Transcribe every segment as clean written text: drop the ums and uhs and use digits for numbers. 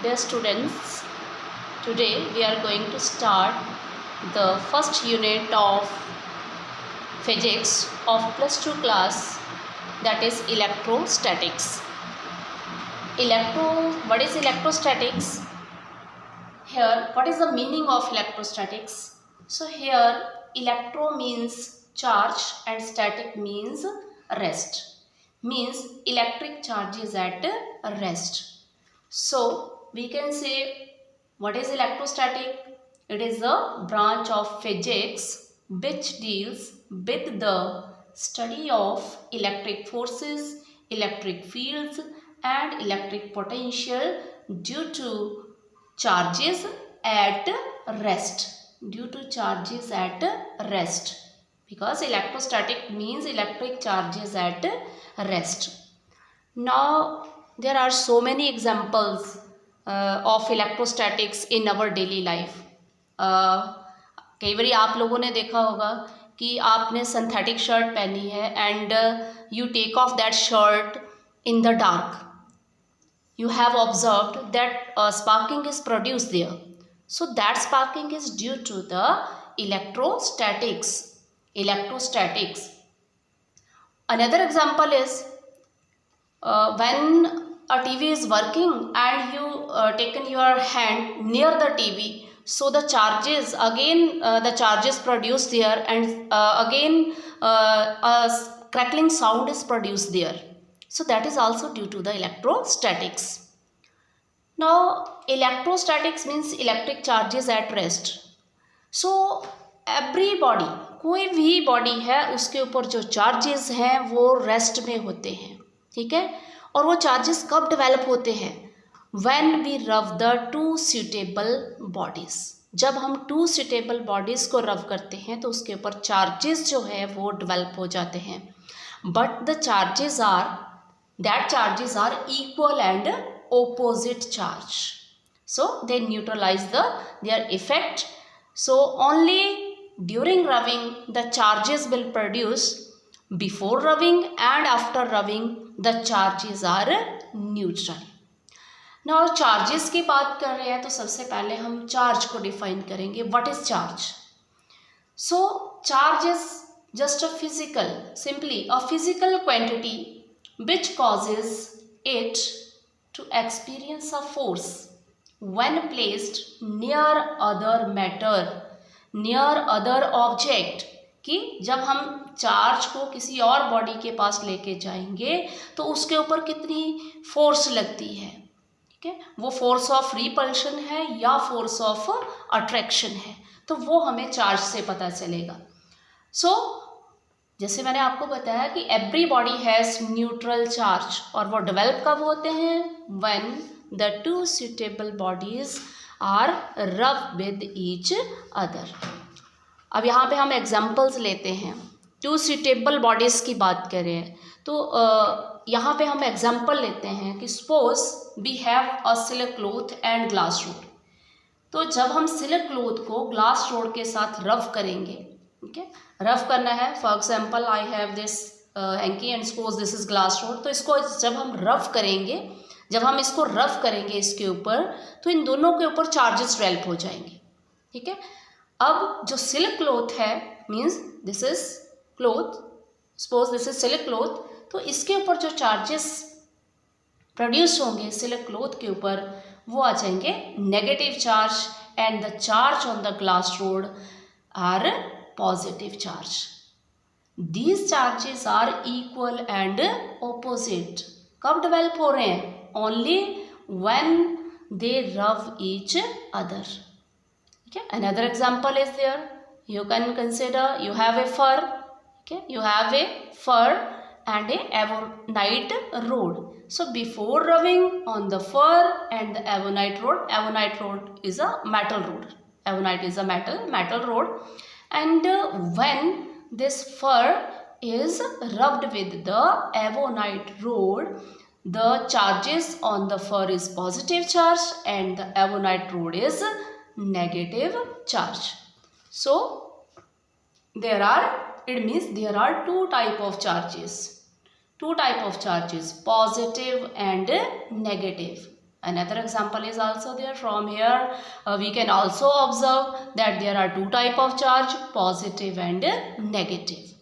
Dear students, today we are going to start the first unit of physics of +2 class, that is electrostatics. What is electrostatics? Here, what is the meaning of electrostatics? So here, electro means charge and static means rest. Means electric charge is at rest. So we can say, what is electrostatic? It is a branch of physics which deals with the study of electric forces, electric fields and electric potential due to charges at rest. Due to charges at rest. Because electrostatic means electric charges at rest. Now there are so many examples of electrostatics in our daily life. कई बार आप लोगों ने देखा होगा कि आपने synthetic shirt पहनी है and you take off that shirt in the dark. You have observed that sparking is produced there. So that sparking is due to the electrostatics. Another example is when a TV is working and you taken your hand near the TV, so the charges produced there and again a crackling sound is produced there. So that is also due to the electrostatics. Now electrostatics means electric charges at rest. So every body, कोई भी body है उसके ऊपर जो charges हैं वो rest में होते हैं, ठीक है. और वो चार्जेस कब डेवलप होते हैं? When we rub the two suitable bodies. जब हम टू suitable bodies को रब करते हैं तो उसके ऊपर चार्जेस जो है वो डेवलप हो जाते हैं. But the charges are equal and opposite charge. So they neutralize their effect. So only during rubbing the charges will produce. Before rubbing and after rubbing the charges are neutral. Now charges की बात कर रहे हैं तो सबसे पहले हम charge को डिफाइन करेंगे. What is charge? So charge is just simply a physical quantity which causes it to experience a force when placed near other matter, near other object. कि जब हम चार्ज को किसी और बॉडी के पास लेके जाएंगे तो उसके ऊपर कितनी फोर्स लगती है, ठीक है. वो फोर्स ऑफ रिपल्शन है या फोर्स ऑफ अट्रैक्शन है, तो वो हमें चार्ज से पता चलेगा. सो जैसे मैंने आपको बताया कि every body has neutral charge और वो डेवलप कब होते हैं? When the two suitable bodies are rub with each other. अब यहाँ पे हम एग्जांपल्स लेते हैं. टू सुटेबल बॉडीज़ की बात कर रहे हैं तो यहाँ पे हम एग्जांपल लेते हैं कि suppose we have a silk cloth and glass rod. तो जब हम सिल्क क्लॉथ को ग्लास रोड के साथ रब करेंगे, ठीक है, रफ करना है. For example I have this hanky and suppose this is glass rod. तो इसको जब हम रफ करेंगे इसके ऊपर तो इन दोनों के ऊपर चार्जेस डेवलप हो जाएंगे, ठीक है. अब जो सिल्क क्लॉथ है means this is cloth, suppose this is silk cloth, तो इसके ऊपर जो चार्जेस प्रोड्यूस होंगे सिल्क क्लॉथ के ऊपर वो आ जाएंगे negative charge and the charge on the glass rod are positive charge. These charges are equal and opposite. कब डेवलप हो रहे हैं? Only when they rub each other. Okay. Another example is there. You can consider you have a fur. Okay. You have a fur and a ebonite rod. So before rubbing on the fur and the ebonite rod is a metal rod. Ebonite is a metal rod. And when this fur is rubbed with the ebonite rod, the charges on the fur is positive charge and the ebonite rod is negative charge. So there are two type of charges, positive and negative. Another example is also there. From here we can also observe that there are two types of charge, positive and negative.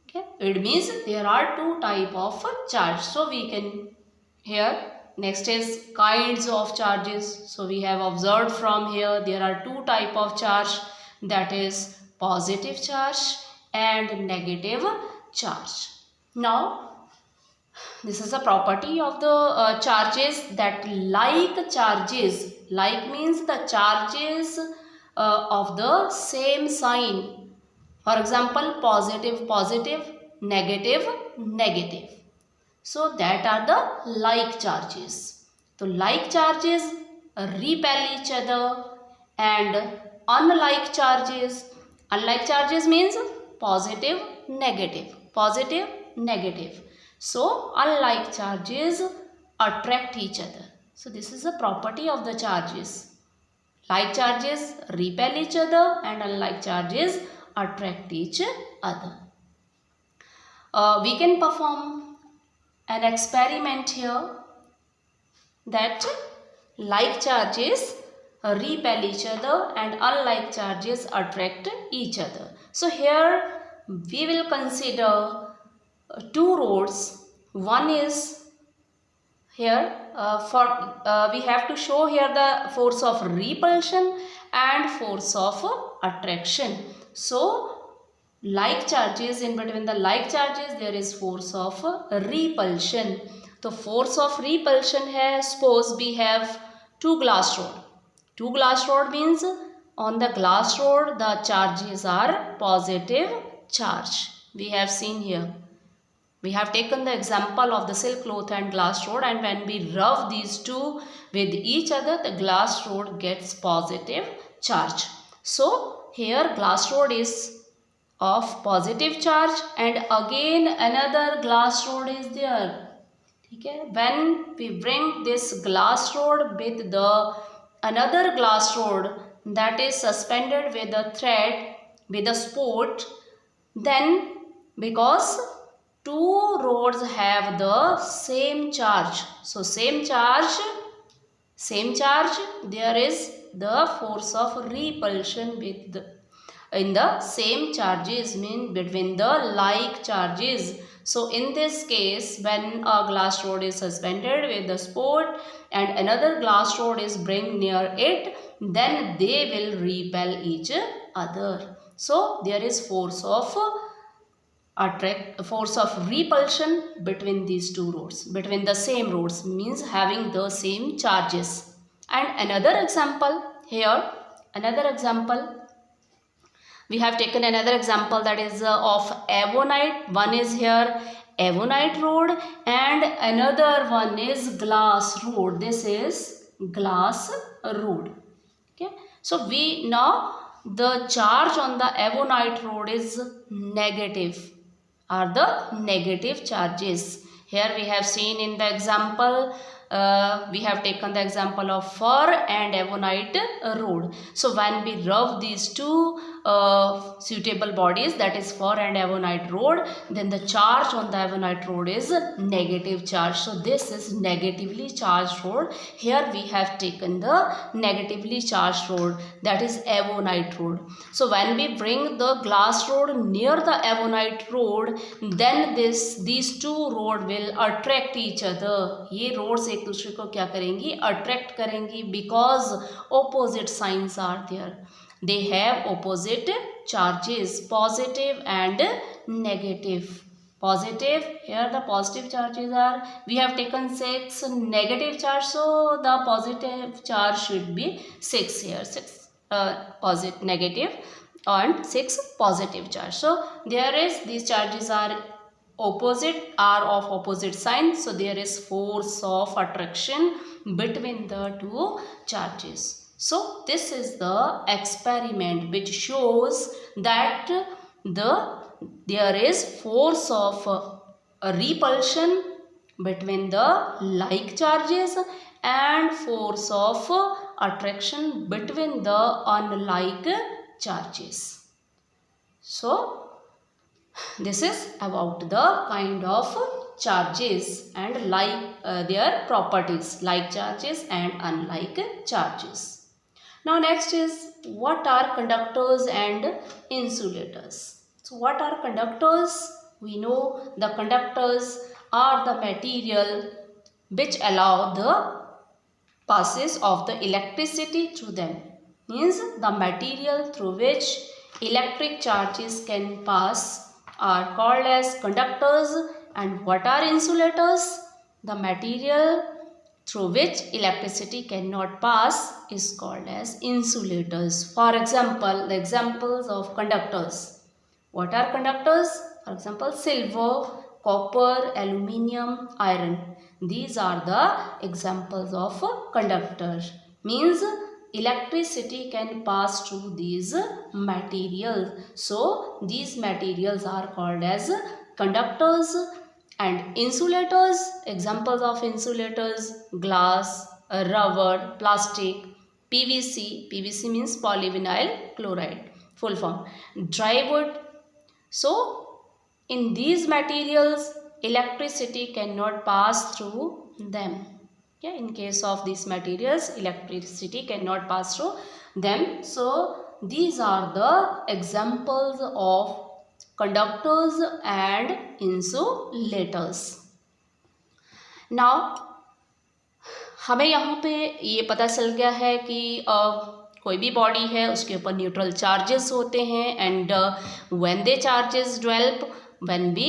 Okay, it means there are two types of charge. So we can here. Next is kinds of charges. So we have observed from here there are two types of charge, that is positive charge and negative charge. Now this is a property of the charges, that like charges, like means the charges of the same sign. For example, positive, positive, negative, negative. So that are the like charges. So like charges repel each other, and unlike charges means positive, negative, positive, negative. So unlike charges attract each other. So this is a property of the charges. Like charges repel each other and unlike charges attract each other. We can perform an experiment here, that like charges repel each other and unlike charges attract each other. So here we will consider two rods. One is here we have to show here the force of repulsion and force of attraction. So like charges, in between the like charges there is force of repulsion. The force of repulsion है, suppose we have two glass rod. Two glass rod means on the glass rod the charges are positive charge. We have seen here. We have taken the example of the silk cloth and glass rod, and when we rub these two with each other, the glass rod gets positive charge. So here glass rod is of positive charge and again another glass rod is there. Okay? When we bring this glass rod with the another glass rod that is suspended with a thread, with a spool, then because two rods have the same charge, so same charge, there is the force of repulsion with the in the same charges, mean between the like charges. So in this case, when a glass rod is suspended with the spool and another glass rod is bring near it, then they will repel each other. So there is force of repulsion between these two rods, between the same rods, means having the same charges. And another example here, we have taken another example, that is of avonite. One is here avonite rod and another one is glass rod. This is glass rod. Okay. So we now the charge on the avonite rod is negative, are the negative charges. Here we have seen in the example, we have taken the example of fir and avonite rod. So when we rub these two suitable bodies, that is fir and avonite rod, then the charge on the avonite rod is negative charge. So this is negatively charged rod. Here we have taken the negatively charged rod, that is avonite rod. So when we bring the glass rod near the avonite rod, then these two rod will attract each other. ये rods एक दूसरे को क्या करेंगी, attract करेंगी, because opposite signs are there. They have opposite charges, positive and negative. Positive, here the positive charges are, we have taken 6 negative charge, so the positive charge should be 6 here, 6 positive negative and 6 positive charge. So there is, these charges are opposite, are of opposite sign, so there is force of attraction between the two charges. So this is the experiment which shows that there is force of repulsion between the like charges and force of attraction between the unlike charges. So this is about the kind of charges and like their properties, like charges and unlike charges. Now next is, what are conductors and insulators? So what are conductors? We know the conductors are the material which allow the passes of the electricity through them. Means the material through which electric charges can pass are called as conductors. And what are insulators? The material through which electricity cannot pass is called as insulators. For example, the examples of conductors. What are conductors? For example, silver, copper, aluminium, iron. These are the examples of conductors. Means electricity can pass through these materials. So these materials are called as conductors. And insulators, examples of insulators, glass, rubber, plastic, PVC. PVC means polyvinyl chloride, full form. Dry wood. So in these materials, electricity cannot pass through them. Yeah, in case of these materials, electricity cannot pass through them. So these are the examples of conductors and insulators. Now हमें यहाँ पे ये पता चल गया है कि कोई भी बॉडी है उसके ऊपर न्यूट्रल चार्जेस होते हैं, and when they charges develop, when we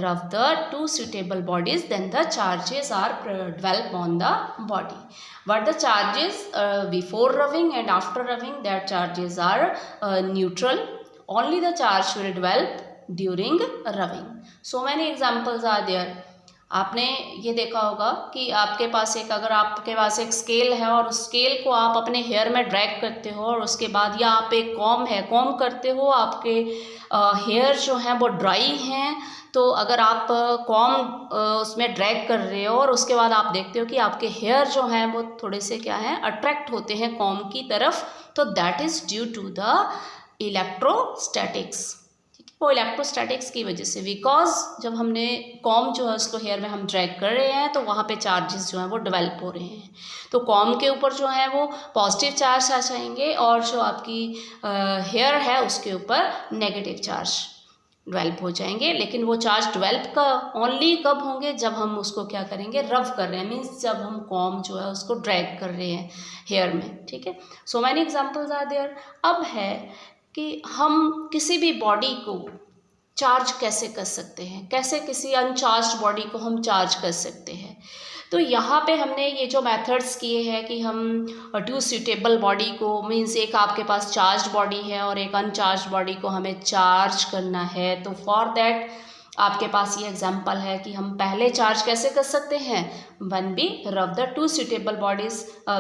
rub the two suitable bodies, then the charges are develop on the body. But the charges before rubbing and after rubbing, their charges are neutral. Only the charge will develop during rubbing. So many examples are there. आपने ये देखा होगा कि आपके पास एक, अगर आपके पास एक स्केल है और उस स्केल को आप अपने हेयर में ड्रैग करते हो और उसके बाद या आप एक कॉम है, कॉम करते हो, आपके हेयर जो हैं वो ड्राई हैं, तो अगर आप कॉम उसमें ड्रैग कर रहे हो और उसके बाद आप देखते हो कि आपके हेयर जो हैं वो थोड़े से क्या हैं, अट्रैक्ट होते हैं कॉम की तरफ, तो that is due to the electrostatics. वो इलेक्ट्रोस्टैटिक्स की वजह से, बिकॉज जब हमने कॉम जो है उसको हेयर में हम ड्रैग कर रहे हैं तो वहाँ पे चार्जेस जो हैं वो डेवलप हो रहे हैं, तो कॉम के ऊपर जो है वो पॉजिटिव चार्ज आ जाएंगे और जो आपकी हेयर है उसके ऊपर नेगेटिव चार्ज डेवलप हो जाएंगे। लेकिन वो चार्ज डेवलप का ओनली कब होंगे, जब हम उसको क्या करेंगे, रब कर रहे हैं, मीन्स जब हम कॉम जो है उसको ड्रैग कर रहे हैं हेयर में। ठीक है, so many examples are there. अब है कि हम किसी भी बॉडी को चार्ज कैसे कर सकते हैं, कैसे किसी अनचार्ज्ड बॉडी को हम चार्ज कर सकते हैं। तो यहाँ पे हमने ये जो मेथड्स किए हैं कि हम टू सूटेबल बॉडी को, मीन्स एक आपके पास चार्ज बॉडी है और एक अनचार्ज बॉडी को हमें चार्ज करना है, तो फॉर दैट आपके पास ये एग्जांपल है कि हम पहले चार्ज कैसे कर सकते हैं, one be rub the two suitable bodies.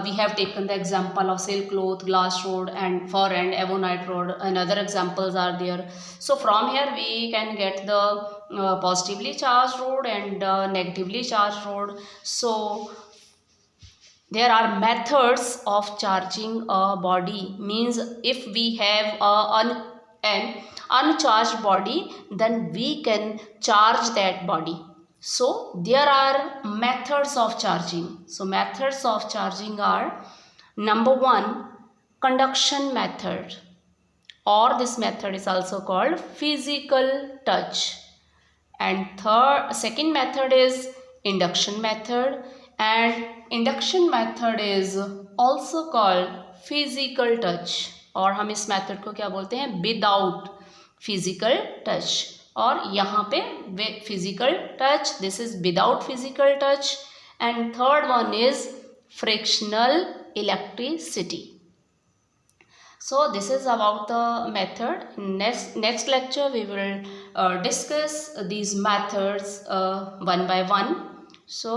We have taken the example of silk cloth, glass rod and fur and ebonite rod, and other examples are there. So from here we can get the positively charged rod and negatively charged rod. So there are methods of charging a body, means if we have an uncharged body, then we can charge that body. So there are methods of charging. So methods of charging are, number one, conduction method, or this method is also called physical touch. And second method is induction method, and induction method is also called physical touch, और हम इस method को क्या बोलते हैं, without physical touch. और यहाँ पे physical touch, this is without physical touch. And third one is frictional electricity. So this is about the method. Next lecture we will discuss these methods one by one. So